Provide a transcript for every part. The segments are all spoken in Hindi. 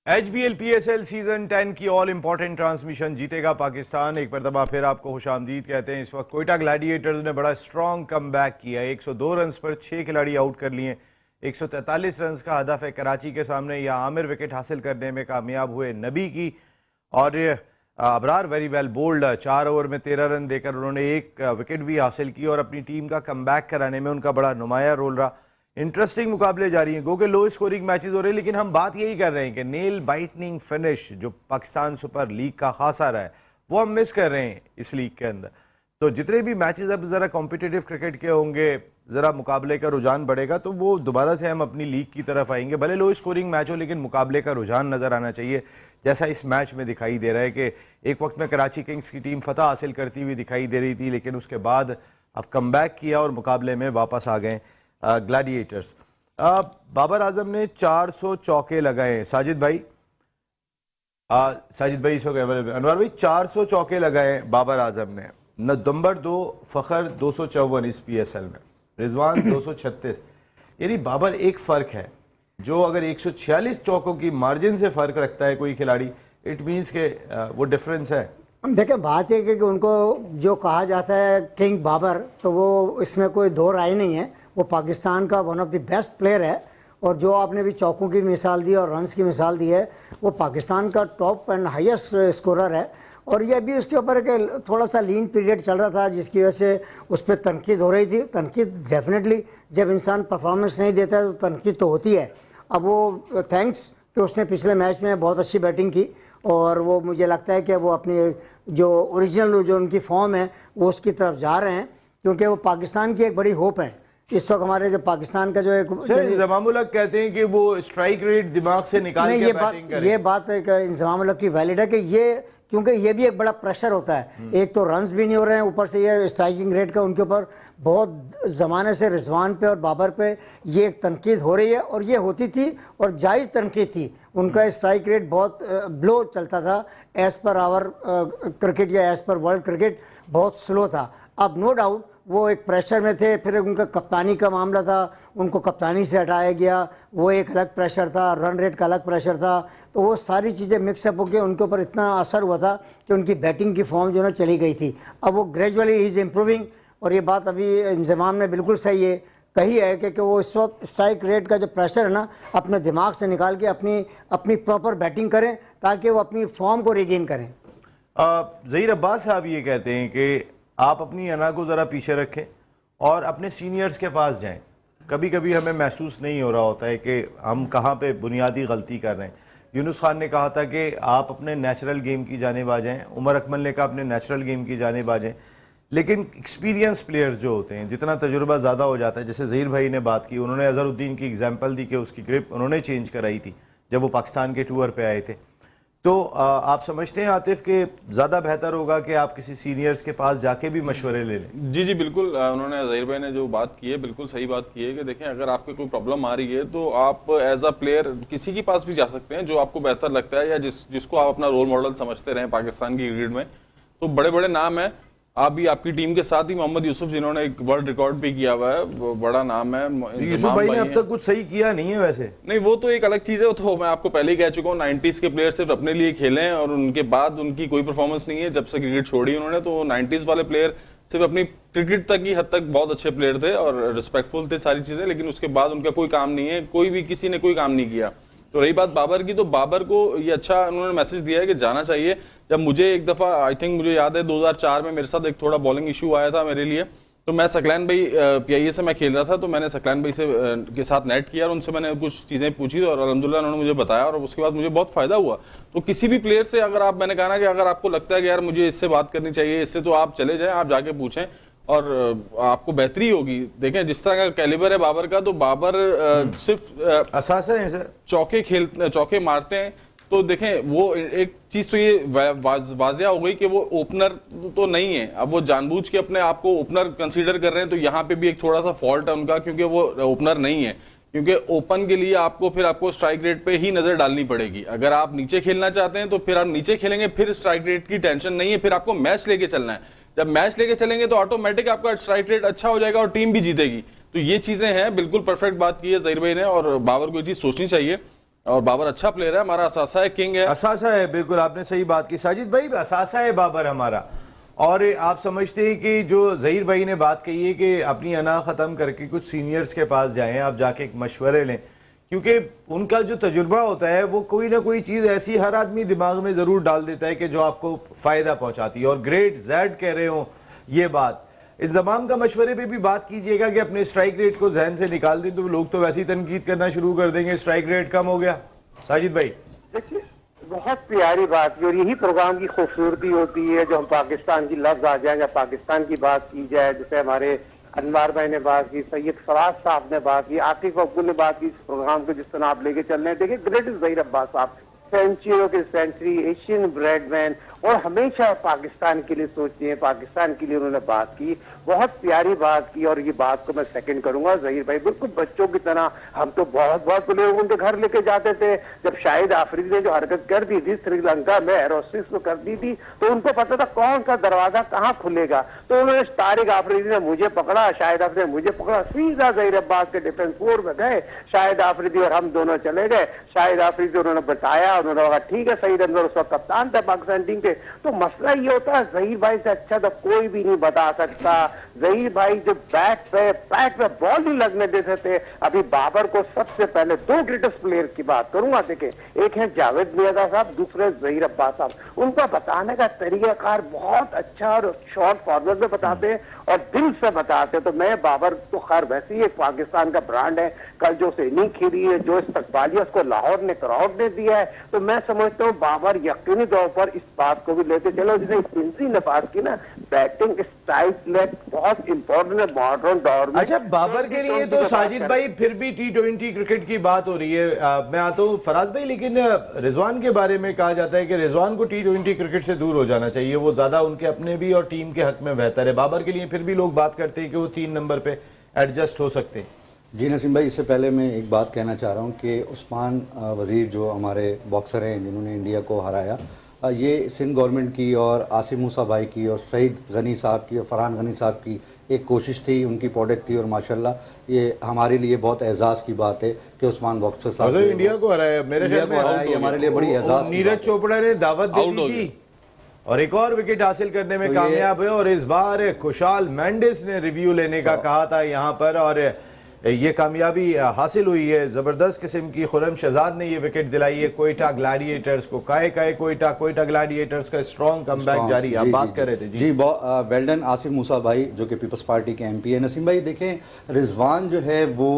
HBL PSL सीजन 10 की ऑल इंपॉर्टेंट ट्रांसमिशन जीतेगा पाकिस्तान। एक मरतबा फिर आपको खुशामदीद कहते हैं। इस वक्त कोयटा ग्लैडिएटर्स ने बड़ा स्ट्रॉन्ग कमबैक किया। 102 रन पर 6 खिलाड़ी आउट कर लिए। 143 रन का हदफ है कराची के सामने। या आमिर विकेट हासिल करने में कामयाब हुए नबी की। और Abrar very well bowled, 4 over में 13 रन देकर उन्होंने एक विकेट भी हासिल की और अपनी टीम का कमबैक कराने में उनका बड़ा नुमाया रोल रहा। इंटरेस्टिंग मुकाबले जारी हैं, गो के लो स्कोरिंग मैचेस हो रहे हैं, लेकिन हम बात यही कर रहे हैं कि नेल बाइटनिंग फिनिश जो पाकिस्तान सुपर लीग का खासा रहा है वो हम मिस कर रहे हैं इस लीग के अंदर। तो जितने भी मैचेस अब ज़रा कॉम्पिटिटिव क्रिकेट के होंगे, ज़रा मुकाबले का रुझान बढ़ेगा तो वो दोबारा से हम अपनी लीग की तरफ आएंगे। भले लो स्कोरिंग मैच हो लेकिन मुकाबले का रुझान नज़र आना चाहिए, जैसा इस मैच में दिखाई दे रहा है कि एक वक्त में कराची किंग्स की टीम फतह हासिल करती हुई दिखाई दे रही थी, लेकिन उसके बाद अब कमबैक किया और मुकाबले में वापस आ गए ग्लैडिएटर्स। बाबर आजम ने 400 चौके लगाए। साजिद भाई इस वक्त अवेलेबल। अनवर भाई 400 चौके लगाए बाबर आजम ने। नंबर 2 फखर 254 इस PSL में, रिजवान 236। यानी बाबर एक फ़र्क है जो अगर 146 चौकों की मार्जिन से फ़र्क रखता है कोई खिलाड़ी, इट मीन्स के वो डिफरेंस है। हम देखें, बात है कि उनको जो कहा जाता है किंग बाबर, तो वो इसमें कोई दो राय नहीं है। वो पाकिस्तान का one of the best player है और जो आपने भी चौकों की मिसाल दी और रन्स की मिसाल दी है, वो पाकिस्तान का टॉप एंड हाईएस्ट स्कोरर है। और ये भी उसके ऊपर कि थोड़ा सा लीन पीरियड चल रहा था जिसकी वजह से उस पर तनकीद हो रही थी। तनकीद डेफिनेटली जब इंसान परफॉर्मेंस नहीं देता है तो तनकीद तो होती है। अब वो थैंक्स कि उसने पिछले मैच में बहुत अच्छी बैटिंग की और वो मुझे लगता है कि वो अपनी जो ओरिजिनल जो उनकी फॉर्म है वो उसकी तरफ जा रहे हैं, क्योंकि वो पाकिस्तान की एक बड़ी होप है इस वक्त। हमारे जो पाकिस्तान का जो एक इंजमामुल हक कहते हैं कि वो स्ट्राइक रेट दिमाग से निकाल के बैटिंग करें। ये बात इंजमामुल हक की वैलिड है कि ये, क्योंकि ये भी एक बड़ा प्रेशर होता है। एक तो रन्स भी नहीं हो रहे हैं, ऊपर से ये स्ट्राइकिंग रेट का उनके ऊपर बहुत ज़माने से रिजवान पे और बाबर पे ये एक तनकीद हो रही है और ये होती थी और जायज़ तनकीद थी। उनका स्ट्राइक रेट बहुत ब्लो चलता था, एज़ पर आवर क्रिकेट या एज़ पर वर्ल्ड क्रिकेट बहुत स्लो था। अब नो डाउट वो एक प्रेशर में थे। फिर उनका कप्तानी का मामला था, उनको कप्तानी से हटाया गया, वो एक अलग प्रेशर था, रन रेट का अलग प्रेशर था। तो वो सारी चीज़ें मिक्सअप होकर उनके ऊपर इतना असर हुआ था कि उनकी बैटिंग की फॉर्म जो है चली गई थी। अब वो ग्रेजुअली इज़ इम्प्रूविंग और ये बात अभी इंजमाम ने बिल्कुल सही है कही है कि वो इस वक्त स्ट्राइक रेट का जो प्रेशर है ना, अपने दिमाग से निकाल के अपनी प्रॉपर बैटिंग करें ताकि वो अपनी फॉर्म को रिगेन करें। ज़हीर अब्बास साहब ये कहते हैं कि आप अपनी अना को ज़रा पीछे रखें और अपने सीनियर्स के पास जाएं। कभी कभी हमें महसूस नहीं हो रहा होता है कि हम कहाँ पे बुनियादी गलती कर रहे हैं। यूनुस खान ने कहा था कि आप अपने नेचुरल गेम की जानिब आ जाएं, उमर अकमल ने कहा अपने नेचुरल गेम की जानिब आ जाएं। लेकिन एक्सपीरियंस प्लेयर्स जो होते हैं, जितना तजुर्बा ज़्यादा हो जाता है, जैसे ज़हीर भाई ने बात की, उन्होंने अज़हरुद्दीन की एग्जाम्पल दी कि उसकी ग्रिप उन्होंने चेंज कराई थी जब वो पाकिस्तान के टूर पर आए थे। तो आप समझते हैं आतिफ कि ज़्यादा बेहतर होगा कि आप किसी सीनियर्स के पास जाके भी मशवरे ले लें? जी बिल्कुल। उन्होंने ज़हीर भाई ने जो बात की है बिल्कुल सही बात की है कि देखें, अगर आपको कोई प्रॉब्लम आ रही है तो आप एज अ प्लेयर किसी के पास भी जा सकते हैं जो आपको बेहतर लगता है या जिसको आप अपना रोल मॉडल समझते रहें पाकिस्तान की क्रिकेट में। तो बड़े बड़े नाम हैं। आप भी आपकी टीम के साथ ही मोहम्मद यूसुफ जिन्होंने एक वर्ल्ड रिकॉर्ड भी किया हुआ है, वो बड़ा नाम है। यूसुफ भाई ने अब तक कुछ सही किया नहीं है वैसे। नहीं, वो तो एक अलग चीज़ है। वो तो मैं आपको पहले ही कह चुका हूँ, 90s के प्लेयर सिर्फ अपने लिए खेले हैं और उनके बाद उनकी कोई परफॉर्मेंस नहीं है जब से क्रिकेट छोड़ी उन्होंने। तो 90s वाले प्लेयर सिर्फ अपनी क्रिकेट तक ही हद तक बहुत अच्छे प्लेयर थे और रिस्पेक्टफुल थे सारी चीज़ें, लेकिन उसके बाद उनका कोई काम नहीं है, कोई भी किसी ने कोई काम नहीं किया। तो रही बात बाबर की, तो बाबर को ये अच्छा उन्होंने मैसेज दिया है कि जाना चाहिए। जब मुझे एक दफ़ा आई थिंक मुझे याद है 2004 में मेरे साथ एक थोड़ा बॉलिंग इशू आया था मेरे लिए, तो मैं सकलैन भाई PIA से मैं खेल रहा था, तो मैंने सकलैन भाई से के साथ नेट किया और उनसे मैंने कुछ चीज़ें पूछी और अल्हम्दुलिल्लाह उन्होंने मुझे बताया और उसके बाद मुझे बहुत फ़ायदा हुआ। तो किसी भी प्लेयर से अगर आप, मैंने कहा ना कि अगर आपको लगता है कि यार मुझे इससे बात करनी चाहिए, इससे, तो आप चले जाएं, आप जाके पूछें और आपको बेहतरी होगी। देखें जिस तरह का कैलिबर है बाबर का, तो बाबर सिर्फ असासा है सर, चौके मारते हैं। तो देखें वो एक चीज़ तो ये वाजिया हो गई कि वो ओपनर तो नहीं है। अब वो जानबूझ के अपने आप को ओपनर कंसीडर कर रहे हैं, तो यहाँ पे भी एक थोड़ा सा फॉल्ट है उनका, क्योंकि वो ओपनर नहीं है। क्योंकि ओपन के लिए आपको स्ट्राइक रेट पे ही नजर डालनी पड़ेगी। अगर आप नीचे खेलना चाहते हैं तो फिर आप नीचे खेलेंगे, फिर स्ट्राइक रेट की टेंशन नहीं है, फिर आपको मैच लेके चलना है। जब मैच लेके चलेंगे तो ऑटोमेटिक आपका स्ट्राइक रेट अच्छा हो जाएगा और टीम भी जीतेगी। तो ये चीजें हैं, बिल्कुल परफेक्ट बात की है ज़हीर भाई ने और बाबर को ये चीज सोचनी चाहिए। और बाबर अच्छा प्लेयर है, हमारा असासा है, किंग है। असासा है, बिल्कुल आपने सही बात की साजिद भाई, असासा है बाबर हमारा। और आप समझते हैं कि जो जहीर भाई ने बात कही है कि अपनी अना ख़त्म करके कुछ सीनियर्स के पास जाएं, आप जाके एक मशवरे लें, क्योंकि उनका जो तजुर्बा होता है वो कोई ना कोई चीज़ ऐसी हर आदमी दिमाग में ज़रूर डाल देता है कि जो आपको फ़ायदा पहुंचाती है। और ग्रेट जैड कह रहे हो ये बात, इंजमाम का मशवरे पे भी बात कीजिएगा कि अपने स्ट्राइक रेट को जहन से निकाल दें, तो लोग तो वैसे ही तनकीद करना शुरू कर देंगे, स्ट्राइक रेट कम हो गया। साजिद भाई देखिए, बहुत प्यारी बात है और यही प्रोग्राम की खूबसूरती होती है। जो हम पाकिस्तान की लफ्ज आ जाए या पाकिस्तान की बात की जाए, जैसे हमारे अनवार भाई ने बात की, सैयद फराज साहब ने बात की, आतिफ अब्दुल ने बात की, इस प्रोग्राम को जिस तरह आप लेके चल रहे हैं। देखिए, ग्रेट जहीर अब्बास साहब सेंचुरियों के सेंचुरी, एशियन ब्रेडमैन, और हमेशा पाकिस्तान के लिए सोचते हैं, पाकिस्तान के लिए उन्होंने बात की, बहुत प्यारी बात की। और ये बात को मैं सेकंड करूंगा जहीर भाई, बिल्कुल बच्चों की तरह हम तो बहुत लोग उनके घर लेके जाते थे। जब शाहिद आफरीदी ने जो हरकत कर दी थी श्रीलंका में, एरोसिस को कर दी थी, तो उनको पता था कौन सा दरवाजा कहाँ खुलेगा। तो उन्होंने तारिक आफरीदी ने मुझे पकड़ा, शाहिद आफरीदी ने मुझे पकड़ा, सीधा जहीर अब्बास के डिफेंस फोर में गए, शाहिद आफरीदी और हम दोनों चले गए। शाहिद आफरीदी उन्होंने बताया, उन्होंने कहा ठीक है, सईद अनवर उस वक्त कप्तान था पाकिस्तान टीम के। तो मसला ये होता है, जहीर भाई से अच्छा तो कोई भी नहीं बता सकता। जहीर भाई जो बैट पे बॉल नहीं लगने देते थे। अभी बाबर को सबसे पहले दो ग्रेटेस्ट प्लेयर की बात करूंगा, देखे, एक है जावेद मियादा साहब, दूसरे जहीर अब्बास साहब। उनका बताने का तरीकाकार बहुत अच्छा और शॉर्ट फॉर्मेट में बताते हैं और दिल से बताते हैं। तो मैं बाबर तो खैर वैसे ही एक पाकिस्तान का ब्रांड है, कल जो से इनिंग खेली है, जो इस्तकबालिया उसको लाहौर ने क्राउड ने दिया है, तो मैं समझता हूँ बाबर यकीनी तौर पर इस बात को भी लेते चलो। जैसे पिंसी ने बात की ना, बैटिंग स्ट्राइक लेग बहुत इंपॉर्टेंट है मॉडर्न दौर में। अच्छा, बाबर के लिए तो साजिद भाई फिर भी T20 क्रिकेट की बात हो रही है। मैं आता हूँ फराज भाई, लेकिन रिजवान के बारे में कहा जाता है कि रिजवान को T20 क्रिकेट से दूर हो जाना चाहिए, वो ज्यादा उनके अपने भी और टीम के हक में बेहतर है। बाबर के लिए फिर भी लोग बात करते हैं कि वो 3 नंबर पे एडजस्ट हो सकते हैं। जी नसीम भाई, इससे पहले मैं एक बात कहना चाह रहा हूँ कि उस्मान वज़ीर जो हमारे बॉक्सर हैं जिन्होंने इंडिया को हराया, ये सिंध गवर्नमेंट की और आसिम मूसा भाई की और सईद गनी साहब की और फरहान गनी साहब की एक कोशिश थी, उनकी प्रोडक्ट थी। और माशाल्लाह ये हमारे लिए बहुत एजाज़ की बात है कि उस्मान बॉक्सर साहब इंडिया को हराया, मेरे ख्याल में हमारे लिए बड़ी एजाज़। नीरज चोपड़ा ने दावत दे दी थी और एक और विकेट हासिल करने में कामयाब हुए। और इस बार खुशाल मेंडिस ने रिव्यू लेने का कहा था यहाँ पर और ये कामयाबी हासिल हुई है। जबरदस्त किस्म की खुरम शहजाद ने ये विकेट दिलाई है कोयटा ग्लैडिएटर्स को। कोयटा ग्लैडिएटर्स का स्ट्रॉन्ग कमबैक जारी। आप बात कर रहे थे जी। वेल्डन आसिम मूसा भाई जो कि पीपल्स पार्टी के MP है। नसीम भाई देखें, रिजवान जो है वो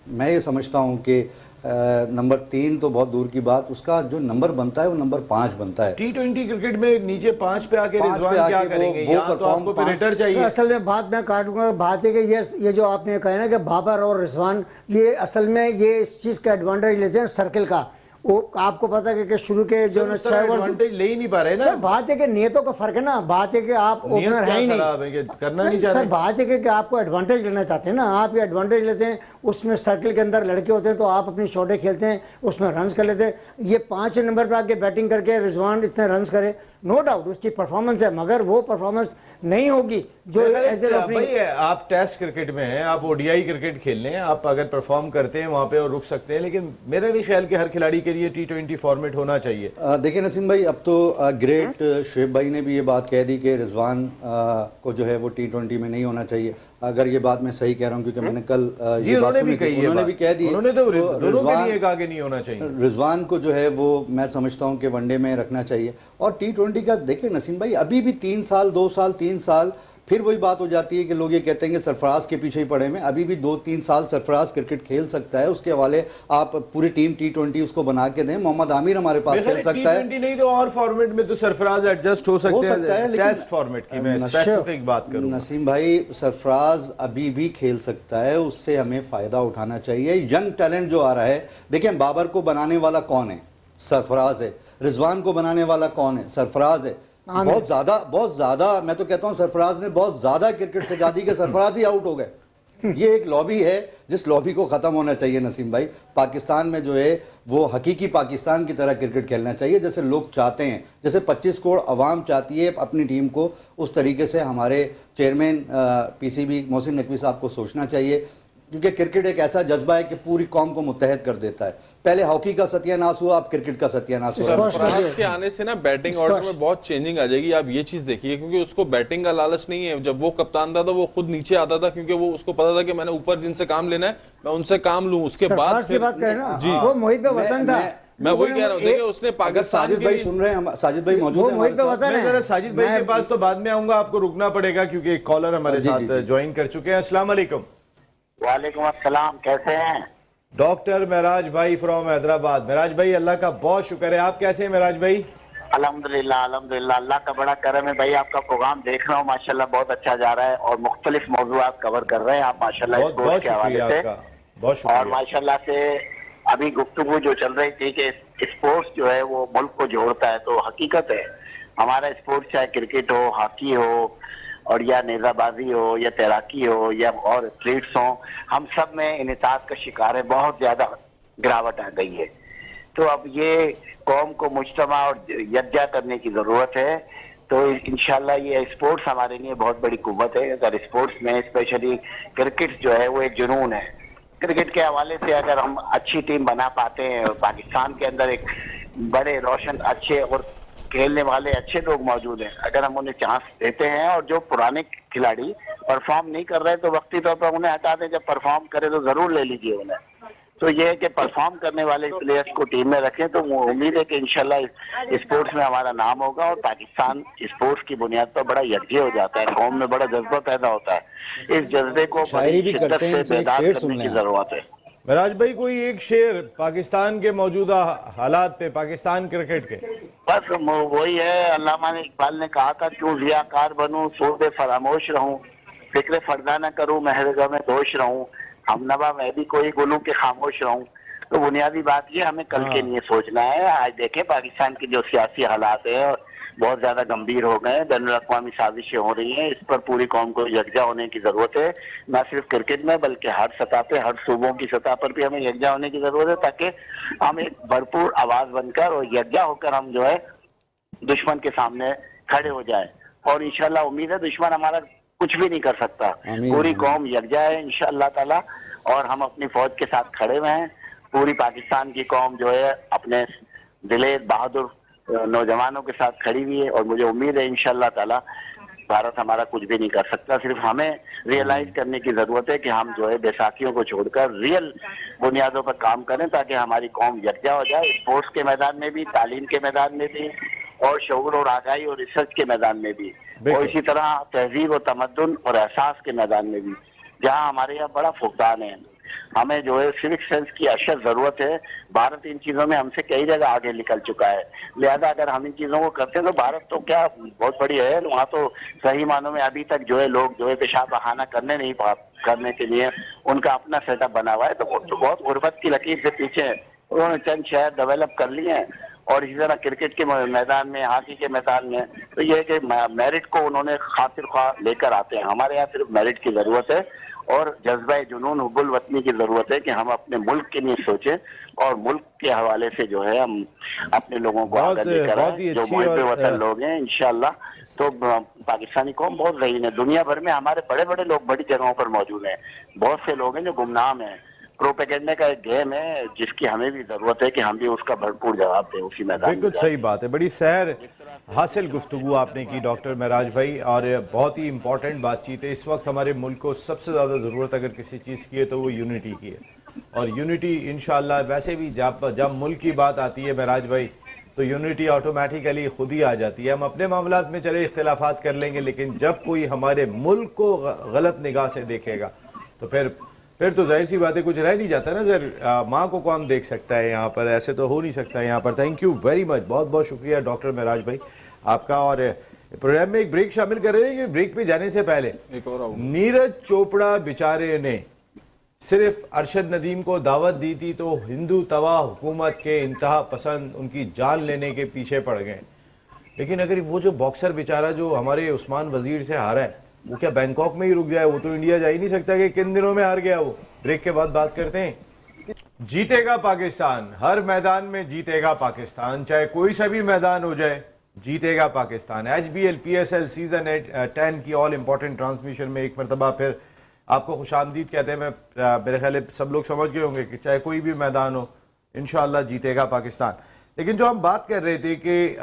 मैं ये समझता हूँ कि नंबर 3 तो बहुत दूर की बात, उसका जो नंबर बनता है वो नंबर 5 बनता है। T20 क्रिकेट में नीचे 5 पे आके रिजवान क्या करेंगे? यहाँ तो आपको पेरेटर चाहिए। तो असल में बात मैं काटूंगा, बात है कि ये जो आपने कहा ना कि बाबर और रिजवान, ये असल में ये इस चीज़ का एडवांटेज लेते हैं सर्किल का। वो आपको पता है कि शुरू के जो एडवांटेज ले ही नहीं पा रहे ना। बात है कि नियतों का फर्क है ना। बात है कि आप ओपनर है ही नहीं, करना नहीं चाहते। सर बात है कि आपको एडवांटेज लेना चाहते हैं ना, आप ये एडवांटेज लेते हैं। उसमें सर्किल के अंदर लड़के होते हैं तो आप अपनी शॉटें खेलते हैं, उसमें रन्स कर लेते हैं। ये 5 नंबर पर आके बैटिंग करके रिजवान इतने रन्स करे, नो डाउट उसकी परफॉर्मेंस है, मगर वो परफॉर्मेंस नहीं होगी जो भाई आप टेस्ट क्रिकेट में हैं, आप ODI क्रिकेट खेल रहे हैं, आप अगर परफॉर्म करते हैं वहां पे और रुक सकते हैं, लेकिन मेरा नहीं ख्याल कि हर खिलाड़ी के लिए T20 फॉर्मेट होना चाहिए। देखिए नसीम भाई, अब तो ग्रेट शुएब भाई ने भी ये बात कह दी कि रिजवान को जो है वो T20 में नहीं होना चाहिए। अगर ये बात मैं सही कह रहा हूँ, क्योंकि मैंने कल ये बात सुनी थी, उन्होंने भी कह दी, उन्होंने तो दोनों के लिए आगे नहीं होना चाहिए। रिजवान को जो है वो मैं समझता हूँ कि वनडे में रखना चाहिए। और T20 का देखिए नसीम भाई, अभी भी 3 साल 2 साल 3 साल फिर वही बात हो जाती है कि लोग ये कहते हैं कि सरफराज के पीछे ही पड़े हैं। अभी भी 2-3 साल सरफराज क्रिकेट खेल सकता है, उसके हवाले आप पूरी टीम T20 उसको बना के दें। मोहम्मद आमिर हमारे पास खेल सकता है। T20 नहीं तो और फॉर्मेट में तो सरफराज एडजस्ट हो सकता है, टेस्ट फॉर्मेट की मैं स्पेसिफिक बात करूं। नसीम भाई, सरफराज अभी भी खेल सकता है, उससे हमें फायदा उठाना चाहिए। यंग टैलेंट जो आ रहा है, देखिए बाबर को बनाने वाला कौन है? सरफराज है। रिजवान को बनाने वाला कौन है? सरफराज है। बहुत ज्यादा मैं तो कहता हूं सरफराज ने बहुत ज्यादा क्रिकेट सिखा दी कि सरफराज ही आउट हो गए। ये एक लॉबी है जिस लॉबी को खत्म होना चाहिए नसीम भाई। पाकिस्तान में जो है वो हकीकी पाकिस्तान की तरह क्रिकेट खेलना चाहिए, जैसे लोग चाहते हैं, जैसे 25 करोड़ अवाम चाहती है अपनी टीम को। उस तरीके से हमारे चेयरमैन PCB मोहसिन नकवी साहब को सोचना चाहिए, क्योंकि क्रिकेट एक ऐसा जज्बा है कि पूरी कौम को मुत्तहद कर देता है। पहले हॉकी का सत्यानाश हुआ, अब क्रिकेट का सत्यानाश हो रहा है। सरफराज के आने से ना बैटिंग ऑर्डर में बहुत चेंजिंग आ जाएगी। आप ये चीज देखिए, क्योंकि उसको बैटिंग का लालच नहीं है। जब वो कप्तान था तो वो खुद नीचे आता था, क्योंकि वो उसको पता था कि मैंने ऊपर जिनसे काम लेना है मैं उनसे काम लूं। उसके बाद सरफराज की बात करें ना, जी वो मोहित पे वतन था। मैं वही कह रहा हूँ कि उसने अगर पाकिस्तान साजिद के भाई लिए सुन रहे हैं, साजिद भाई मौजूद वो हैं मोहित पे हमारे साथ। वतन मैं जरा है। साजिद भाई के पास तो बाद में आऊंगा, आपको रुकना पड़ेगा क्योंकि एक कॉलर हमारे जी, साथ जी, जी। ज्वाइन कर चुके हैं। अस्सलाम वालेकुम वालेकुम अस्सलाम, कैसे हैं? डॉक्टर महराज भाई फ्रॉम हैदराबाद। महराज भाई अल्लाह का बहुत शुक्र है, आप कैसे हैं महराज भाई? अल्हम्दुलिल्लाह अल्हम्दुलिल्लाह, अल्लाह का बड़ा करम है भाई। आपका प्रोग्राम देख रहा हूँ, माशाल्लाह बहुत अच्छा जा रहा है और मुख्तलिफ मौज़ूआत कवर कर रहे हैं आप माशाल्लाह बहुत बहुत स्पोर्ट्स के हवाले शुक्रिया से। आपका, बहुत और शुक्रिया। माशाल्लाह से अभी गुफ्तगू जो चल रही थी कि स्पोर्ट्स जो है वो मुल्क को जोड़ता है, तो हकीकत है हमारा स्पोर्ट्स चाहे क्रिकेट हो, हॉकी हो और या नेजाबाजी हो या तैराकी हो या और एथलीट्स हो, हम सब में इनेताज का शिकार है। बहुत ज्यादा गिरावट आ गई है। तो अब ये कौम को मुज्तमा और यकजा करने की जरूरत है। तो इंशाल्लाह ये स्पोर्ट्स हमारे लिए बहुत बड़ी कुव्वत है। अगर स्पोर्ट्स में स्पेशली क्रिकेट जो है वो एक जुनून है। क्रिकेट के हवाले से अगर हम अच्छी टीम बना पाते हैं, पाकिस्तान के अंदर एक बड़े रोशन अच्छे और खेलने वाले अच्छे लोग मौजूद हैं, अगर हम उन्हें चांस देते हैं और जो पुराने खिलाड़ी परफॉर्म नहीं कर रहे तो वक्ती तौर पर उन्हें हटा दें, जब परफॉर्म करे तो जरूर ले लीजिए उन्हें। तो ये है कि परफॉर्म करने वाले प्लेयर्स को टीम में रखें, तो उम्मीद है कि इंशाल्लाह स्पोर्ट्स में हमारा नाम होगा और पाकिस्तान स्पोर्ट्स की बुनियाद पर बड़ा यकजे हो जाता है। कौम में बड़ा जज्बा पैदा होता है। इस जज्बे को शायरी भी बड़ी शिद्दत करते हैं, से इनसे एक बेदार शेर करने सुन की लें। जरूरत है। महराज भाई कोई एक शेर पाकिस्तान के मौजूदा हालात पे, पाकिस्तान क्रिकेट के। बस वही है, अल्लामा ने इकबाल ने कहा था, क्यों रियाकार बनूं सोदे फरामोश रहूं, फिक्र फर्दा न करूं महरगा में दोष रहूं, हमनवा मैं भी कोई गुलूं के खामोश रहूं। तो बुनियादी बात ये हमें कल के लिए सोचना है। आज देखें पाकिस्तान के जो सियासी हालात है बहुत ज्यादा गंभीर हो गए हैं, बैनुल अक़वामी साजिशें हो रही हैं, इस पर पूरी कौम को यकजा होने की जरूरत है। न सिर्फ क्रिकेट में बल्कि हर सतह पे, हर सूबों की सतह पर भी हमें यकजा होने की जरूरत है, ताकि हम एक भरपूर आवाज बनकर और यकजा होकर हम जो है दुश्मन के सामने खड़े हो जाए। और इंशाल्लाह उम्मीद है दुश्मन हमारा कुछ भी नहीं कर सकता। आमीन, पूरी आमीन। कौम यकजा है इंशाअल्लाह ताला और हम अपनी फौज के साथ खड़े हुए हैं। पूरी पाकिस्तान की कौम जो है अपने दिलेर बहादुर नौजवानों के साथ खड़ी हुई है और मुझे उम्मीद है इंशाअल्लाह ताला भारत हमारा कुछ भी नहीं कर सकता। सिर्फ हमें रियलाइज करने की जरूरत है कि हम जो है बैसाखियों को छोड़कर रियल बुनियादों पर काम करें, ताकि हमारी कौम यकजा हो जाए, स्पोर्ट्स के मैदान में भी, तालीम के मैदान में भी और शऊर और आगाही और रिसर्च के मैदान में भी, और इसी तरह तहजीब और तमद्दुन और एहसास के मैदान में भी, जहाँ हमारे यहाँ बड़ा फुकदान है। हमें जो है सिविक सेंस की अशद जरूरत है। भारत इन चीजों में हमसे कई जगह आगे निकल चुका है, लिहाजा अगर हम इन चीजों को करते हैं तो भारत तो क्या बहुत बड़ी है। वहाँ तो सही मानों में अभी तक जो है लोग जो है पेशाब बहाना करने नहीं करने के लिए उनका अपना सेटअप बना हुआ है, तो वो तो बहुत गुर्बत की लकीर से पीछे है। उन्होंने चंद शहर डेवलप कर लिए हैं और इसी तरह क्रिकेट के मैदान में, हॉकी के मैदान में, तो ये है कि मेरिट को उन्होंने खातिर ख्वाह लेकर आते हैं। हमारे यहाँ सिर्फ मेरिट की जरूरत है और जज्बा जुनून हुब्बुल वतनी की जरूरत है कि हम अपने मुल्क के लिए सोचें और मुल्क के हवाले से जो है हम अपने लोगों को आगे लेकर आए। जो मुल्क वतन लोग हैं इंशाअल्लाह, तो पाकिस्तानी कौम बहुत रहीन है। दुनिया भर में हमारे बड़े बड़े लोग बड़ी जगहों पर मौजूद हैं। बहुत से लोग हैं जो गुमनाम हैं। प्रोपेगेंडा का एक गेम है जिसकी हमें भी जरूरत है कि हम भी उसका भरपूर जवाब दें उसी मैदान में। बिल्कुल सही बात है, बड़ी सैर हासिल गुफ्तगू आपने की डॉक्टर महराज भाई, और बहुत ही इंपॉर्टेंट बातचीत है। इस वक्त हमारे मुल्क को सबसे ज़्यादा ज़रूरत अगर किसी चीज़ की है तो वो यूनिटी की है, और यूनिटी इंशाअल्लाह वैसे भी जब मुल्क की बात आती है महराज भाई तो यूनिटी ऑटोमेटिकली खुद ही आ जाती है। हम अपने मामलात में चले इख्तिलाफात कर लेंगे, लेकिन जब कोई हमारे मुल्क को गलत निगाह से देखेगा तो फिर तो जाहिर सी बात है कुछ रह नहीं जाता ना सर। माँ को कौन देख सकता है यहाँ पर, ऐसे तो हो नहीं सकता यहाँ पर। थैंक यू वेरी मच, बहुत बहुत शुक्रिया डॉक्टर महराज भाई आपका। और प्रोग्राम में एक ब्रेक शामिल कर रहे हैं कि ब्रेक पे जाने से पहले एक और नीरज चोपड़ा बेचारे ने सिर्फ अरशद नदीम को दावत दी थी तो हिंदू तवा हुकूमत के इंतहा पसंद उनकी जान लेने के पीछे पड़ गए। लेकिन अगर वो जो बॉक्सर बेचारा जो हमारे उस्मान वजीर से हारा है वो क्या बैंकॉक में ही रुक जाए? वो तो इंडिया जा ही नहीं सकता कि किन दिनों में हार गया वो। ब्रेक के बाद बात करते हैं। जीतेगा पाकिस्तान, हर मैदान में जीतेगा पाकिस्तान, चाहे कोई सा भी मैदान हो जाए जीतेगा पाकिस्तान। HBL PSL सीजन 10 की ऑल इंपॉर्टेंट ट्रांसमिशन में एक मरतबा फिर आपको खुशामदीद कहते हैं। मेरे ख्याल सब लोग समझ गए होंगे कि चाहे कोई भी मैदान हो इंशाल्लाह जीतेगा पाकिस्तान। लेकिन जो हम बात कर रहे थे कि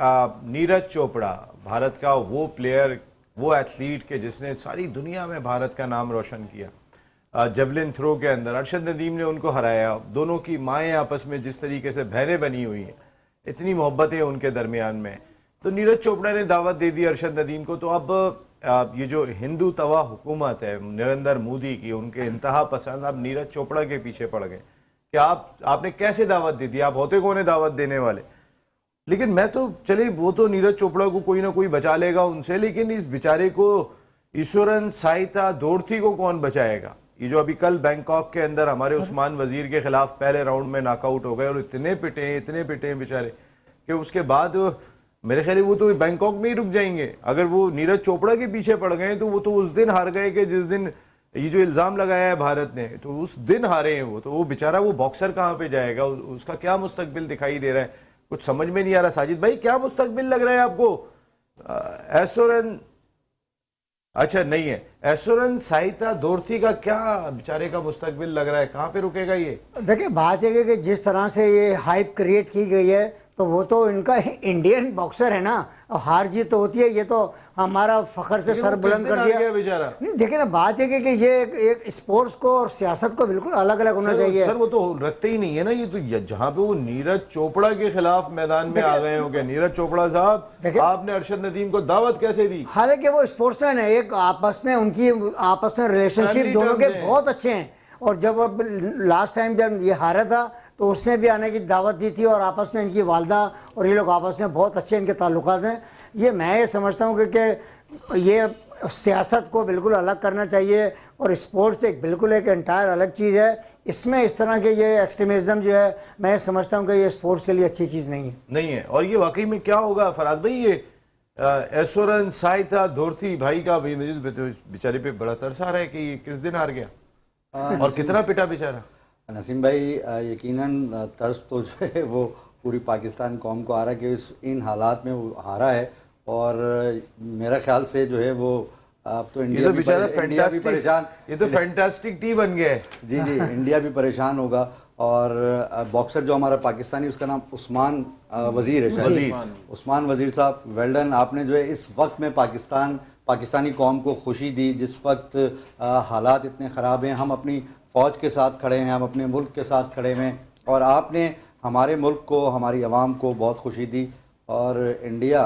नीरज चोपड़ा भारत का वो प्लेयर, वो एथलीट के जिसने सारी दुनिया में भारत का नाम रोशन किया, जेवलिन थ्रो के अंदर अरशद नदीम ने उनको हराया। दोनों की माएँ आपस में जिस तरीके से बहनें बनी हुई हैं, इतनी मोहब्बतें उनके दरमियान में, तो नीरज चोपड़ा ने दावत दे दी अरशद नदीम को। तो अब ये जो हिंदू तवा हुकूमत है नरेंद्र मोदी की, उनके इंतहा पसंद, अब नीरज चोपड़ा के पीछे पड़ गए कि आपने कैसे दावत दे दी, आप होते कौन है दावत देने वाले। लेकिन मैं तो चले, वो तो नीरज चोपड़ा को कोई ना कोई बचा लेगा उनसे, लेकिन इस बेचारे को ईश्वरन साहिता दोरथी को कौन बचाएगा। ये जो अभी कल बैंकॉक के अंदर हमारे उस्मान वजीर के खिलाफ पहले राउंड में नॉकआउट हो गए और इतने पिटे बेचारे कि उसके बाद मेरे ख्याल वो तो बैंकॉक में ही रुक जाएंगे। अगर वो नीरज चोपड़ा के पीछे पड़ गए तो वो तो उस दिन हार गए कि जिस दिन ये जो इल्ज़ाम लगाया है भारत ने, तो उस दिन हारे हैं वो। तो वो बेचारा वो बॉक्सर कहाँ पे जाएगा, उसका क्या मुस्तकबिल दिखाई दे रहा है, कुछ समझ में नहीं आ रहा। साजिद भाई क्या मुस्तकबिल लग रहा है आपको? एसोरन अच्छा नहीं है, एसोरन साहिता दोरथी का क्या बेचारे का मुस्तकबिल लग रहा है, कहाँ पे रुकेगा ये? देखिए बात यह है कि जिस तरह से ये हाइप क्रिएट की गई है, तो वो तो इनका इंडियन बॉक्सर है ना, और हार जीत तो होती है, ये तो हमारा फखर से सर बुलंद कर दिया बेचारा। नहीं देखिए ना, बात है कि ये एक स्पोर्ट्स को और सियासत को बिल्कुल अलग अलग होना चाहिए। सर वो तो रखते ही नहीं है ना, ये तो जहाँ पे वो नीरज चोपड़ा के खिलाफ मैदान में आ गए हो गए। नीरज चोपड़ा साहब, आपने अरशद नदीम को दावत कैसे दी? हालांकि वो स्पोर्ट्समैन है, एक आपस में उनकी आपस में रिलेशनशिप दोनों के बहुत अच्छे हैं। और जब अब लास्ट टाइम जब ये हारा था तो उसने भी आने की दावत दी थी, और आपस में इनकी वालदा और ये लोग आपस में बहुत अच्छे इनके ताल्लुकात हैं। ये मैं ये समझता हूँ कि ये सियासत को बिल्कुल अलग करना चाहिए, और स्पोर्ट्स एक बिल्कुल एक एंटायर अलग चीज़ है। इसमें इस तरह के ये एक्सट्रीमिज्म जो है, मैं समझता हूँ कि ये स्पोर्ट्स के लिए अच्छी चीज़ नहीं है। और ये वाकई में क्या होगा फराज भाई, ये एसोरन साहिता दोरथी भाई का भी मुझे बेचारे पे बड़ा तरस आ रहा है कि ये किस दिन हार गया और कितना पिटा बेचारा। नसीम भाई यकीनन तर्स तो जो है वो पूरी पाकिस्तान कौम को आ रहा है कि इन हालात में वो हारा है। और मेरा ख्याल से जो है वो अब तो इंडिया भी परेशान, ये तो फैंटास्टिक टी बन गया है। जी इंडिया भी परेशान होगा। और बॉक्सर जो हमारा पाकिस्तानी, उसका नाम उस्मान वजीर है, उस्मान वजीर साहब, वेल डन। आपने जो है इस वक्त में पाकिस्तानी कौम को खुशी दी, जिस वक्त हालात इतने ख़राब हैं। हम अपनी फ़ौज के साथ खड़े हैं, हम अपने मुल्क के साथ खड़े हैं, और आपने हमारे मुल्क को, हमारी आवाम को बहुत खुशी दी। और इंडिया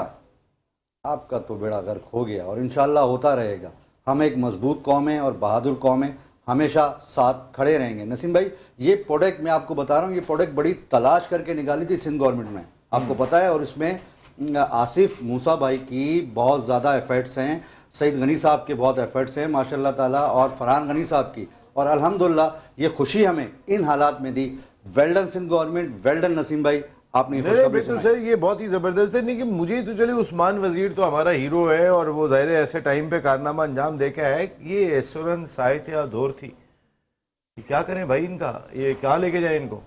आपका तो बेड़ा गर्क हो गया, और इंशाल्लाह होता रहेगा। हम एक मजबूत कौम है और बहादुर कौम है, हमेशा साथ खड़े रहेंगे। नसीम भाई, ये प्रोडक्ट मैं आपको बता रहा हूँ, ये प्रोडक्ट बड़ी तलाश करके निकाली थी सिंध गवर्नमेंट में, आपको पता है। और इसमें आसिफ मूसा भाई की बहुत ज़्यादा एफर्ट्स हैं, सईद गनी साहब के बहुत एफर्ट्स हैं माशाल्लाह ताला, और फरहान गनी साहब की। और अल्हम्दुलिल्लाह ये खुशी हमें इन हालात में दी। Well done Sindh government, well done Naseem भाई, आपने बिल्कुल सर, ये बहुत ही जबरदस्त है। लेकिन मुझे तो चले उस्मान वजीर तो हमारा हीरो है, और वो ज़ाहिर है ऐसे टाइम पे कारनामा अंजाम देखा है। ये एसोरन साहित्या दौर थी, क्या करें भाई इनका, ये कहाँ लेके जाए इनको?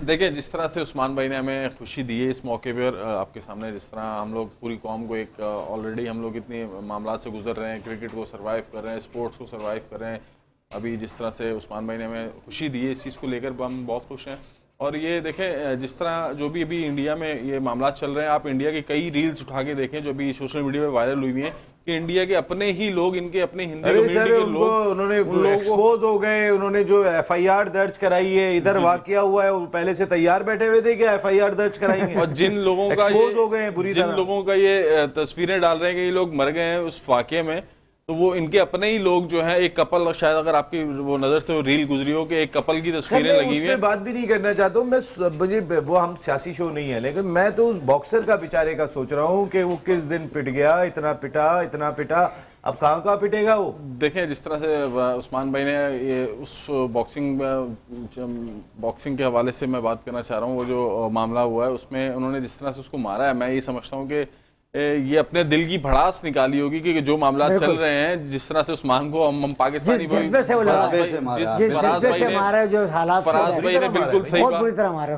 देखिए जिस तरह से उस्मान भाई ने हमें खुशी दी है इस मौके पर, आपके सामने जिस तरह हम लोग पूरी कौम को एक ऑलरेडी हम लोग इतने मामला से गुजर रहे हैं, क्रिकेट को सर्वाइव कर रहे हैं, स्पोर्ट्स को सर्वाइव कर रहे हैं। अभी जिस तरह से उस्मान भाई ने हमें खुशी दी है, इस चीज़ को लेकर हम बहुत खुश हैं। और ये देखें जिस तरह जो भी अभी इंडिया में ये मामला चल रहे हैं, आप इंडिया की कई रील्स उठा के देखें जो भी सोशल मीडिया पे वायरल हुई हैं, कि इंडिया के अपने ही लोग, इनके अपने हिंदी कम्युनिटी के लोग, उन्होंने एक्सपोज हो गए। उन्होंने जो एफआईआर दर्ज कराई है, इधर वाकया हुआ है, वो पहले से तैयार बैठे हुए थे कि एफआईआर दर्ज कराएंगे। और जिन लोगों का एक्सपोज हो गए बुरी तरह, जिन लोगों का ये तस्वीरें डाल रहे हैं कि ये लोग मर गए हैं उस वाकये में, तो वो इनके अपने ही लोग जो है, एक कपल, शायद अगर आपकी वो नजर से वो रील गुजरी हो कि एक कपल की तस्वीरें लगी हुई है। बात भी नहीं करना चाहता हूँ मैं, मुझे वो हम सियासी शो नहीं है, लेकिन मैं तो उस बॉक्सर का बेचारे का सोच रहा हूँ कि वो किस दिन पिट गया, इतना पिटा, अब कहाँ पिटेगा वो। देखें जिस तरह से उस्मान भाई ने ये उस बॉक्सिंग के हवाले से मैं बात करना चाह रहा हूँ, वो जो मामला हुआ है उसमें उन्होंने जिस तरह से उसको मारा है, मैं ये समझता हूँ कि ये अपने दिल की भड़ास निकाली होगी कि जो मामला चल रहे हैं, जिस तरह से उस्मान को हम पाकिस्तानी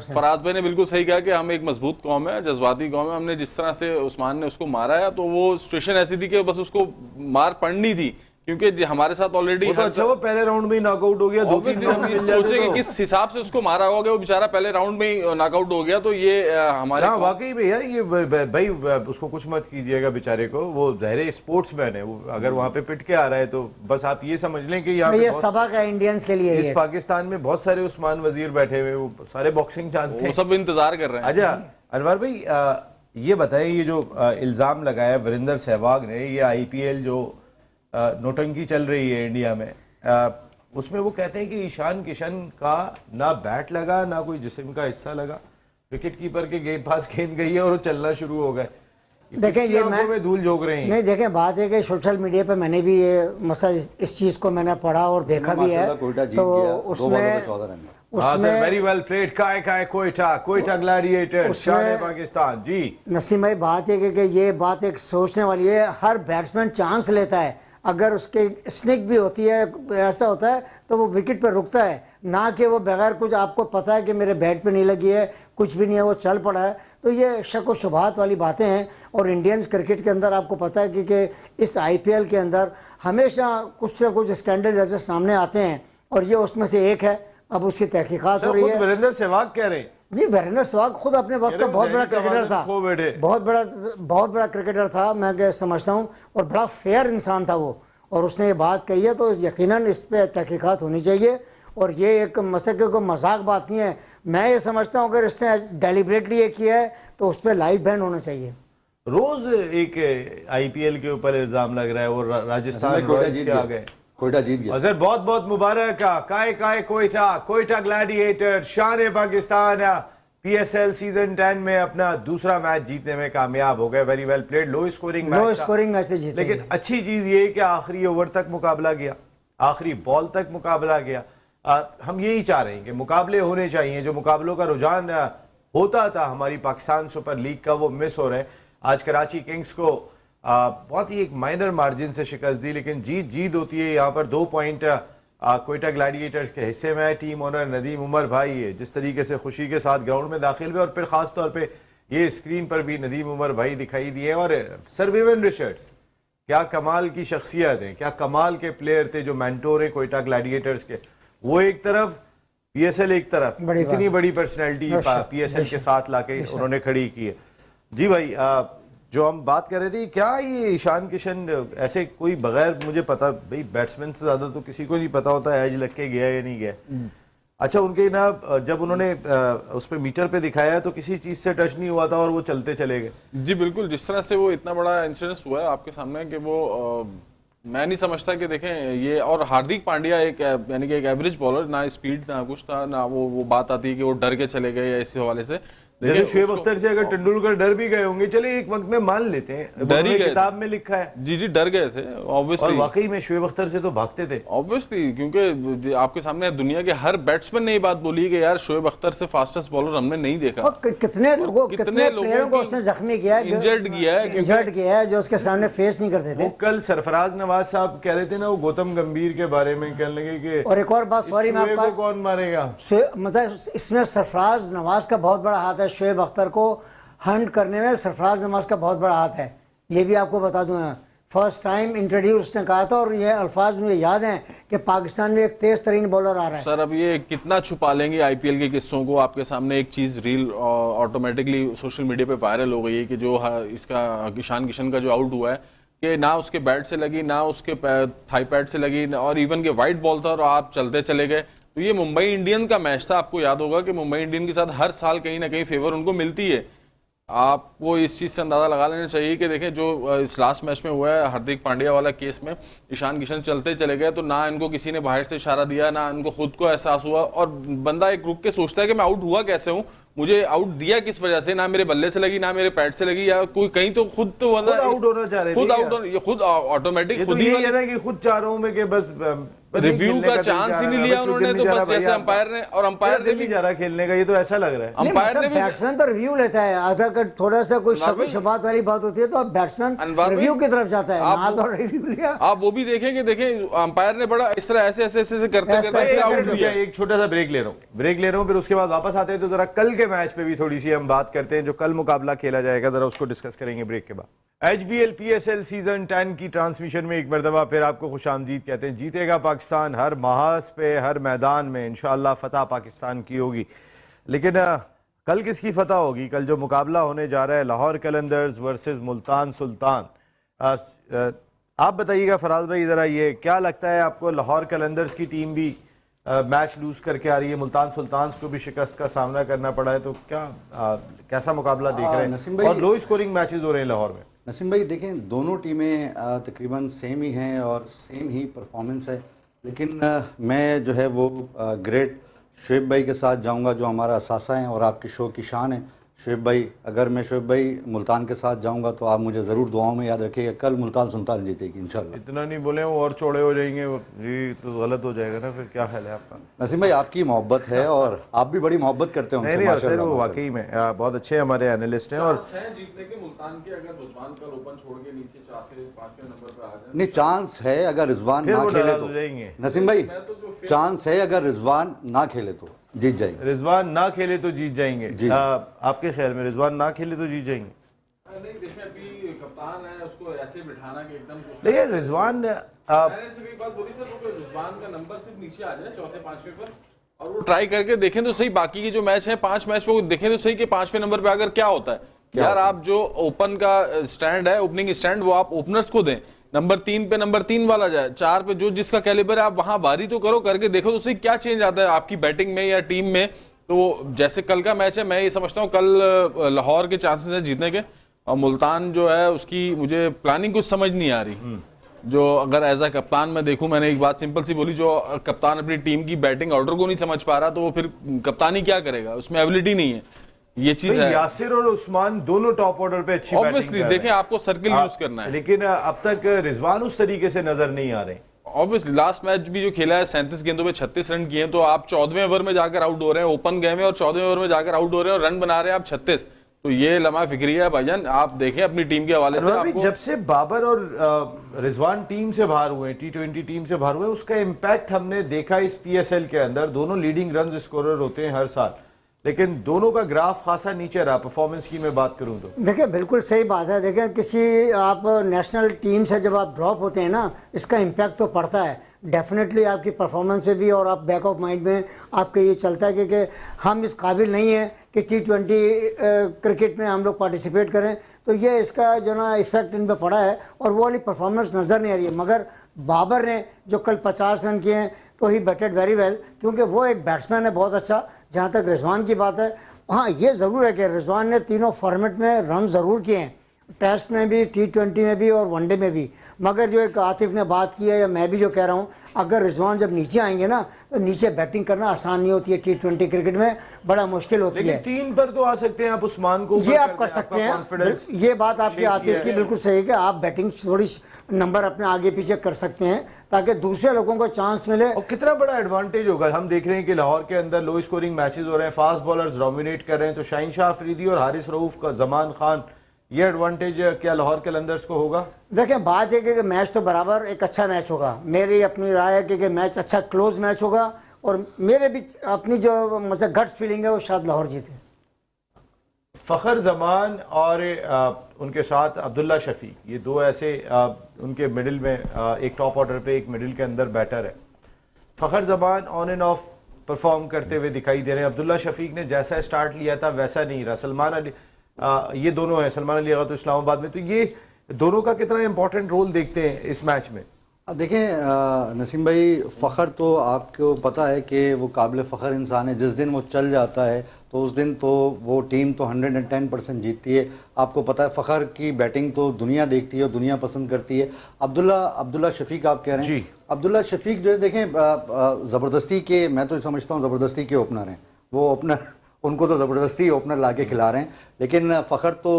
फराज भाई ने बिल्कुल सही कहा कि हम एक मजबूत कौम है, जज्बाती कौम है। हमने जिस तरह से उस्मान ने उसको मारा है, तो वो सिचुएशन ऐसी थी कि बस उसको मार पड़नी थी, क्योंकि हमारे साथ ऑलरेडी वो तो अच्छा वो पहले राउंड में ही नॉकआउट हो गया, 2-3 राउंड मिल जाते सोचे कि तो। किस हिसाब से उसको मारा होगा, वो बेचारा पहले राउंड में ही नॉकआउट हो गया। तो ये हमारे हाँ वाकई में यार, ये भाई उसको कुछ मत कीजिएगा बेचारे को, वो ज़ाहिर स्पोर्ट्समैन है, वो अगर वहां पे पिट के आ रहा है तो बस आप ये समझ लें कि यहाँ पे ये सबक है इंडियंस के लिए। इस पाकिस्तान में बहुत सारे उस्मान वजीर बैठे हुए, वो सारे बॉक्सिंग जानते वो हैं। सब इंतजार कर रहे हैं। अच्छा अनवर भाई, ये बताएं, ये जो इल्ज़ाम लगाया वीरेंद्र सहवाग ने, ये IPL जो नोटंकी चल रही है इंडिया में, उसमें वो कहते हैं कि ईशान किशन का ना बैट लगा ना कोई जिस्म का हिस्सा लगा, विकेट कीपर के पास गेंद गई है और वो चलना शुरू हो गए। देखें ये आंखों में धूल झोंक रहे हैं। नहीं, देखें बात है कि सोशल मीडिया पे मैंने भी ये मसला इस चीज़ को मैंने पढ़ा और देखा भी है, कोयटा जीत तो गया, 2 बॉलों पे उसमें 14 रन। हाँ सर, वेरी वेल प्लेड। काय कोयटा ग्लैडिएटर, शान पाकिस्तान जी। नसीम भाई बात है कि ये बात एक सोचने वाली है। हर बैट्समैन चांस लेता है, अगर उसके स्निक भी होती है, ऐसा होता है तो वो विकेट पे रुकता है, ना कि वो बगैर कुछ आपको पता है कि मेरे बैट पे नहीं लगी है, कुछ भी नहीं है, वो चल पड़ा है। तो ये शक व शुबहात वाली बातें हैं। और इंडियंस क्रिकेट के अंदर आपको पता है कि इस IPL के अंदर हमेशा कुछ ना कुछ स्कैंडल जैसे सामने आते हैं, और ये उसमें से एक है। अब उसकी तहकीकात हो रही है। वीरेंद्र सहवाग कह रहे हैं जी, वीरेंद्र सहवाग खुद अपने वक्त का बहुत बड़ा क्रिकेटर था, बहुत बड़ा क्रिकेटर था, मैं समझता हूँ, और बड़ा फेयर इंसान था वो। और उसने ये बात कही है तो यकीनन इस पर तहकीकात होनी चाहिए। और ये एक मसले को मजाक बात नहीं है। मैं ये समझता हूँ अगर इसने डेलिबरेटली ये किया है तो उस पर लाइफ बैन होना चाहिए। रोज एक IPL के ऊपर इल्जाम लग रहा है, वो राजस्थान रॉयल्स के आ गए, कोयटा जीत गया। सर बहुत बहुत मुबारक। काय कोयटा ग्लैडिएटर, शान पाकिस्तान PSL सीजन 10 में अपना दूसरा मैच जीतने में कामयाब हो गए। Very well played. Low scoring match पे जीते। लेकिन अच्छी चीज ये कि आखिरी ओवर तक मुकाबला गया, आखिरी बॉल तक मुकाबला गया। हम यही चाह रहे हैं कि मुकाबले होने चाहिए। जो मुकाबलों का रुझान होता था हमारी पाकिस्तान सुपर लीग का, वो मिस हो रहा है। आज कराची किंग्स को बहुत ही एक माइनर मार्जिन से शिकस्त दी, लेकिन जीत होती है। यहाँ पर 2 पॉइंट कोयटा ग्लैडिएटर्स के हिस्से में। टीम ओनर नदीम उमर भाई जिस तरीके से खुशी के साथ ग्राउंड में दाखिल हुए, और फिर खास तौर पे ये स्क्रीन पर भी नदीम उमर भाई दिखाई दिए। और सर विवियन रिचर्ड्स क्या कमाल की शख्सियत है, क्या कमाल के प्लेयर थे जो मेंटोर है कोयटा ग्लैडिएटर्स के। वो एक तरफ, PSL एक तरफ, इतनी बड़ी पर्सनैलिटी PSL के साथ लाके उन्होंने खड़ी की है। जी भाई, जो हम बात कर रहे थे, क्या ये ईशान किशन ऐसे कोई बगैर, मुझे पता भाई बैट्समैन से ज्यादा तो किसी को नहीं पता होता एज लग के गया या नहीं गया। अच्छा, उनके ना जब उन्होंने उस पर मीटर पे दिखाया तो किसी चीज से टच नहीं हुआ था और वो चलते चले गए। जी बिल्कुल, जिस तरह से वो इतना बड़ा इंसिडेंस हुआ है आपके सामने कि वो मैं नहीं समझता कि देखें ये, और हार्दिक पांड्या एक यानी कि एक एवरेज बॉलर, ना स्पीड ना कुछ था, ना वो बात आती है कि वो डर के चले गए या इस हवाले से। जैसे शुएब अख्तर से अगर तेंदुलकर डर भी गए होंगे, चलिए एक वक्त में मान लेते हैं, डर ही गए, किताब में लिखा है। जी डर गए थे ऑब्वियसली, और वाकई में शुएब अख्तर से तो भागते थे ऑब्वियसली, क्योंकि आपके सामने दुनिया के हर बैट्समैन ने ये बात बोली कि यार शुएब अख्तर से फास्टेस्ट बॉलर हमने नहीं देखा। और कितने प्लेयरों को उसने जख्मी किया है, इंजर्ड किया है, जो उसके सामने फेस नहीं करते थे। वो कल सरफराज नवाज साहब कह रहे थे ना, वो गौतम गंभीर के बारे में कहने लगे कि और एक और बात, सॉरी मैं आपका, कौन मारेगा। मतलब इसमें सरफराज नवाज का बहुत बड़ा हाथ है, शुएब अख्तर को हंट करने में सरफराज नवाज का बहुत बड़ा हाथ है। ये भी आपको बता दूं, फर्स्ट टाइम इंट्रोड्यूस उसने कहा था, और ये अल्फाज मुझे याद हैं कि पाकिस्तान में एक तेज तरीन बॉलर आ रहा है। सर अब ये कितना छुपा लेंगे IPL के किस्सों को। आपके सामने एक चीज रील ऑटोमेटिकली सोशल मीडिया पे वायरल हो गई है कि जो इसका ईशान किशन का जो आउट हुआ है कि ना उसके बैट से लगी, ना उसके थाई पैड से लगी, और इवन के वाइट बॉल था और आप चलते चले गए। तो ये मुंबई इंडियन का मैच था। आपको याद होगा कि मुंबई इंडियन के साथ हर साल कहीं ना कहीं फेवर उनको मिलती है। आपको इस चीज़ से अंदाज़ा लगा लेना चाहिए कि देखें जो इस लास्ट मैच में हुआ है हार्दिक पांड्या वाला केस में, ईशान किशन चलते चले गए तो ना इनको किसी ने बाहर से इशारा दिया, ना इनको खुद को एहसास हुआ, और बंदा एक रुक के सोचता है कि मैं आउट हुआ कैसे हूँ, मुझे आउट दिया किस वजह से, ना मेरे बल्ले से लगी ना मेरे पैड से लगी, या कोई कहीं तो खुद तो आउट होना चाह रहे थे, खुद ऑटोमेटिक खुद ही है ना कि खुद चाह रहा हूं मैं कि बस रिव्यू का चांस ही नहीं लिया उन्होंने। तो बस जैसे अंपायर ने, और अंपायर ने भी जा रहा खेलने का, ये तो ऐसा लग रहा है। अंपायर ने भी, बैट्समैन तो रिव्यू लेता है, अगर थोड़ा सा कोई शबात वाली बात होती है तो बैट्समैन रिव्यू की तरफ जाता है, ना तो रिव्यू लिया। आप वो भी देखें कि देखें अंपायर ने बड़ा इस तरह ऐसे करते आउट दिया। एक छोटा सा ब्रेक ले रहा हूँ, फिर उसके बाद वापस आते हैं तो जरा कल के मैच पे भी थोड़ी सी हम बात करते हैं, जो कल मुकाबला खेला जाएगा, जरा उसको डिस्कस करेंगे ब्रेक के बाद। HBL PSL सीजन 10 की ट्रांसमिशन में एक मरतबा फिर आपको खुशामदीद कहते हैं। जीतेगा पाकिस्तान हर महाज पे, हर मैदान में इंशाअल्लाह फतह पाकिस्तान की होगी। लेकिन कल किसकी फतह होगी? कल जो मुकाबला होने जा रहा है लाहौर कलंदर्स वर्सेस मुल्तान सुल्तान। आप बताइएगा फराज भाई, ज़रा ये क्या लगता है आपको, लाहौर कलंदर्स की टीम भी मैच लूज करके आ रही है, मुल्तान सुल्तान को भी शिकस्त का सामना करना पड़ा है, तो क्या कैसा मुकाबला देख रहे हैं? और लो स्कोरिंग मैचेस हो रहे हैं लाहौर में। नसीम भाई देखें, दोनों टीमें तकरीबन सेम ही हैं और सेम ही परफॉर्मेंस है, लेकिन मैं जो है वो ग्रेट शुएब भाई के साथ जाऊंगा जो हमारा असासा हैं और आपकी शो की शान है। शुएब भाई, अगर मैं शुएब भाई मुल्तान के साथ जाऊंगा तो आप मुझे ज़रूर दुआओं में याद रखिएगा, कल मुल्तान सुल्तान जीतेगी इंशाल्लाह। इतना नहीं बोले वो और चौड़े हो जाएंगे, ये तो गलत हो जाएगा ना, फिर क्या ख्याल है आपका? नसीम भाई आपकी मोहब्बत है और आप भी बड़ी मोहब्बत करते हैं उनसे। नहीं सर, माशाल्लाह, वो वाकई में बहुत अच्छे हमारे एनालिस्ट हैं। और जीतने के मुल्तान के, अगर रिजवान कल ओपन छोड़ के नीचे चौथे पांचवें नंबर पे आ जाए, नहीं चांस है अगर रिजवान फिर ना वो खेले नाराज तो हो जाएंगे। नसीम भाई चांस है अगर रिजवान ना खेले तो जीत जाएंगे। रिजवान ना खेले तो जीत जाएंगे। जी। आपके ख्याल में रिजवान ना खेले तो जीत जाएंगे? नहीं, देखें अभी कप्तान है, उसको ऐसे बिठाना कि एकदम कुछ लेकिन रिजवान मैंने सिर्फ एक बात बोली सर, वो रिजवान का नंबर सिर्फ नीचे आ जाए चौथे पांचवें पर, और वो ट्राई करके देखें तो सही। बाकी के जो मैच हैं 5 मैच वो देखें तो सही कि 5वें नंबर पे आकर क्या होता है यार। आप जो ओपन का स्टैंड है, ओपनिंग स्टैंड, वो आप ओपनर्स को दें। नंबर 3 पे नंबर 3 वाला जाए, 4 पे जो जिसका कैलिबर है आप वहां बारी तो करो, करके देखो तो सही क्या चेंज आता है आपकी बैटिंग में या टीम में। तो जैसे कल का मैच है, मैं ये समझता हूँ कल लाहौर के चांसेस हैं जीतने के, और मुल्तान जो है उसकी मुझे प्लानिंग कुछ समझ नहीं आ रही। जो अगर एज अ कप्तान मैं देखूं, मैंने एक बात सिंपल सी बोली, जो कप्तान अपनी टीम की बैटिंग ऑर्डर को नहीं समझ पा रहा तो वो फिर कप्तानी क्या करेगा, उसमें एबिलिटी नहीं है। ये चीज है। यासिर और उस्मान दोनों टॉप ऑर्डर पे अच्छी ऑब्वियसली देखें आपको सर्किल यूज करना है, लेकिन अब तक रिजवान उस तरीके से नजर नहीं आ रहे। ऑब्वियसली लास्ट मैच भी जो खेला है 37 गेंदों में 36 रन किए, तो आप 14वें ओवर में जाकर आउट हो रहे हैं, ओपन गए में और 14वें ओवर में जाकर आउट हो रहे हैं और रन बना रहे हैं आप 36। तो ये लम्हा फिक्रिया है भाईजान, आप देखें अपनी टीम के हवाले से। आपको जब से बाबर और रिजवान टीम से बाहर हुए, T20 टीम से बाहर हुए, उसका इम्पैक्ट हमने देखा इस PSL के अंदर। दोनों लीडिंग रन स्कोरर होते हैं हर साल, लेकिन दोनों का ग्राफ खासा नीचे रहा परफॉर्मेंस की मैं बात करूं तो। देखिए बिल्कुल सही बात है। देखिए किसी आप नेशनल टीम से जब आप ड्रॉप होते हैं ना, इसका इम्पैक्ट तो पड़ता है डेफिनेटली आपकी परफॉर्मेंस पे भी, और आप बैक ऑफ माइंड में आपके ये चलता है कि हम इस काबिल नहीं है कि T20 क्रिकेट में हम लोग पार्टिसिपेट करें। तो ये इसका जो ना इफेक्ट इन पर पड़ा है और वो वाली परफॉर्मेंस नज़र नहीं आ रही है। मगर बाबर ने जो कल 50 रन किए हैं तो ही बैटेड वेरी वेल, क्योंकि वो एक बैट्समैन है बहुत अच्छा। जहाँ तक रिजवान की बात है, हाँ ये ज़रूर है कि रिजवान ने तीनों फॉर्मेट में रन ज़रूर किए हैं, टेस्ट में भी, T20 में भी और वनडे में भी। मगर जो एक आतिफ ने बात की है, या मैं भी जो कह रहा हूँ, अगर रिजवान जब नीचे आएंगे ना तो नीचे बैटिंग करना आसान नहीं होती है। T20 क्रिकेट में बड़ा मुश्किल होती है। लेकिन 3 पर तो आ सकते हैं आप, उस्मान को ये आप कर सकते हैं। ये बात आपकी आतिफ की बिल्कुल सही है कि आप बैटिंग थोड़ी नंबर अपने आगे पीछे कर सकते हैं ताकि दूसरे लोगों को चांस मिले। और कितना बड़ा एडवांटेज होगा, हम देख रहे हैं कि लाहौर के अंदर लो स्कोरिंग मैचेस हो रहे हैं, फास्ट बॉलर्स डोमिनेट कर रहे हैं, तो शाहीन शाह अफरीदी और हारिस रऊफ का जमान खान, ये एडवांटेज क्या लाहौर कलंदर्स को होगा? देखें बात है कि मैच तो बराबर एक अच्छा मैच होगा। मेरी अपनी राय है कि मैच अच्छा क्लोज मैच होगा, और मेरे भी अपनी जो मतलब गट्स फीलिंग है वो शायद लाहौर जीते। फ़खर जमान और उनके साथ अब्दुल्ला शफीक, ये दो ऐसे उनके मिडिल में एक टॉप ऑर्डर पे एक मिडिल के अंदर बैटर है। Fakhar Zaman on end of perform करते हुए दिखाई दे रहे हैं। अब्दुल्ला शफीक ने जैसा स्टार्ट लिया था वैसा नहीं रहा। सलमान अली, ये दोनों हैं, सलमान अली अगा तो इस्लामाबाद में, तो ये दोनों का कितना इंपॉर्टेंट रोल देखते हैं इस मैच में? अब देखें नसीम भाई, फ़खर तो आपको पता है कि वो काबिल फ़खर इंसान है। जिस दिन वो चल जाता है तो उस दिन तो वो टीम तो 110% जीतती है। आपको पता है फ़खर की बैटिंग तो दुनिया देखती है और दुनिया पसंद करती है। अब्दुल्ला शफीक आप कह रहे हैं, अब्दुल्ला शफीक जो है देखें ज़बरदस्ती के, मैं तो समझता हूँ ज़बरदस्ती के ओपनर हैं। वो ओपनर, उनको तो ज़बरदस्ती ओपनर ला के खिला रहे हैं, लेकिन फ़खर तो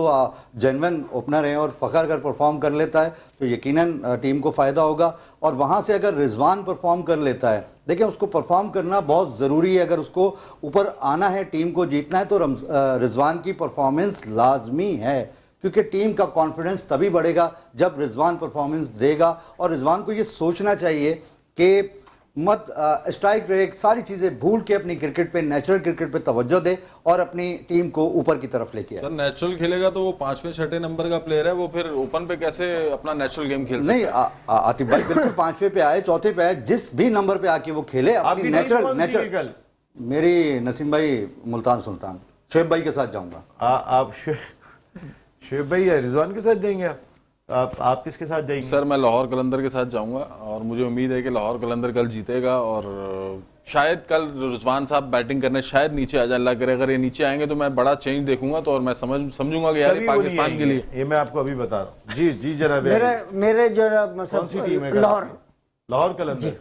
जेन्युइन ओपनर हैं, और फ़खर अगर परफॉर्म कर लेता है तो यकीनन टीम को फ़ायदा होगा। और वहाँ से अगर रिजवान परफॉर्म कर लेता है, देखिए उसको परफॉर्म करना बहुत ज़रूरी है। अगर उसको ऊपर आना है, टीम को जीतना है, तो रिजवान की परफॉर्मेंस लाजमी है, क्योंकि टीम का कॉन्फिडेंस तभी बढ़ेगा जब रिजवान परफॉर्मेंस देगा। और रिजवान को ये सोचना चाहिए कि मत स्ट्राइक रेट सारी चीजें भूल के अपनी क्रिकेट पे, नेचुरल क्रिकेट पे तवज्जो दे और अपनी टीम को ऊपर की तरफ लेके आए। सर नेचुरल खेलेगा तो वो 5वें 6ठे नंबर का प्लेयर है, वो फिर ओपन पे कैसे अपना नेचुरल गेम खेल सकता है? नहीं आतिफ भाई बिल्कुल 5वें पे आए, 4थे पे आए, जिस भी नंबर पे आके वो खेले अपनी आपकी टीम कौन सी है नेचुरल। कल? मेरी नसीम भाई मुल्तान सुल्तान, शोएब भाई के साथ जाऊंगा। आप शुएब भाई या रिजवान के साथ जाएंगे? आप किसके साथ जाएंगे? सर मैं लाहौर कलंदर के साथ जाऊंगा और मुझे उम्मीद है कि लाहौर कलंदर कल जीतेगा और शायद कल रिजवान साहब बैटिंग करने शायद नीचे आ जाए। अल्लाह करे अगर ये नीचे आएंगे तो मैं बड़ा चेंज देखूंगा, तो और मैं समझूंगा कि यार कभी ये वो नहीं पाकिस्तान के आएंगे। लिए। ये मैं आपको अभी बता रहा हूँ। जी जी जनाब, मेरे जो कौन सी टीम है कल? लाहौर। लाहौर कलंदर,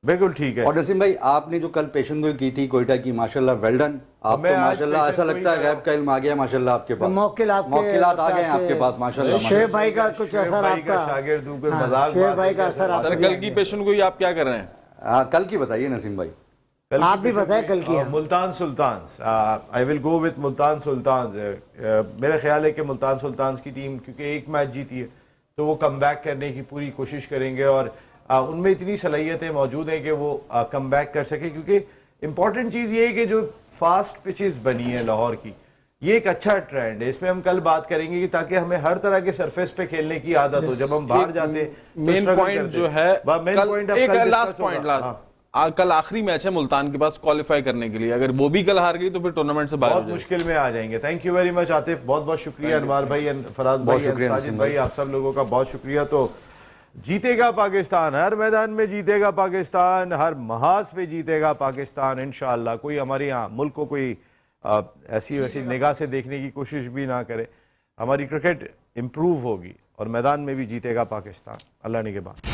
बिल्कुल ठीक है। और नसीम भाई आपने जो कल पेशन गोई की थी कोयटा की, माशाल्लाह वेल डन। आप मैं तो आज माशाल्लाह ऐसा पेशन लगता है गोई गैब का इल्म आ गया माशाल्लाह आपके पास। मौकिलात आ गए हैं आपके पास माशाल्लाह। शोएब भाई का कुछ शुएब असर भाई का आपका, शागिर्द हूं, कोई हाँ, मजाक शोएब बात भाई नहीं का कर असर सकता। आप सर कल की पेशन को आप क्या कर रहे हैं? कल की बताइए नसीम भाई। कल की आप भी पेशन बताएं गोई, कल की। Multan Sultans, I will go with Multan Sultans. मेरा ख्याल है कि मुल्तान सुल्तान्स की टीम क्योंकि एक मैच जीती है तो वो कम बैक करने की पूरी कोशिश करेंगे और उनमें इतनी सलाहियतें मौजूद हैं कि वो कम बैक कर सके, क्योंकि इंपॉर्टेंट चीज़ ये है कि जो फास्ट पिचेस बनी है लाहौर की, ये एक अच्छा ट्रेंड है। इसमें हम कल बात करेंगे कि ताकि हमें हर तरह के सरफेस पे खेलने की आदत हो। जब हम बाहर जाते मेन पॉइंट जो है लास्ट पॉइंट, कल आखिरी मैच है मुल्तान के पास क्वालिफाई करने के लिए, अगर वो भी कल हार गई तो फिर टूर्नामेंट से बाहर हो बहुत जाएगी। मुश्किल में आ जाएंगे। Thank you very much Atif, बहुत बहुत शुक्रिया। अनवार भाई, फराज बहुत भाई, शुक्रिया साजिद नसीम भाई, आप सब लोगों का बहुत शुक्रिया। तो जीतेगा पाकिस्तान, हर मैदान में जीतेगा पाकिस्तान, हर महाज पे जीतेगा पाकिस्तान इंशाअल्लाह। कोई हमारे यहाँ मुल्क को कोई ऐसी वैसी निगाह से देखने की कोशिश भी ना करे। हमारी क्रिकेट इंप्रूव होगी और मैदान में भी जीतेगा पाकिस्तान। अल्लाह ने के बाद।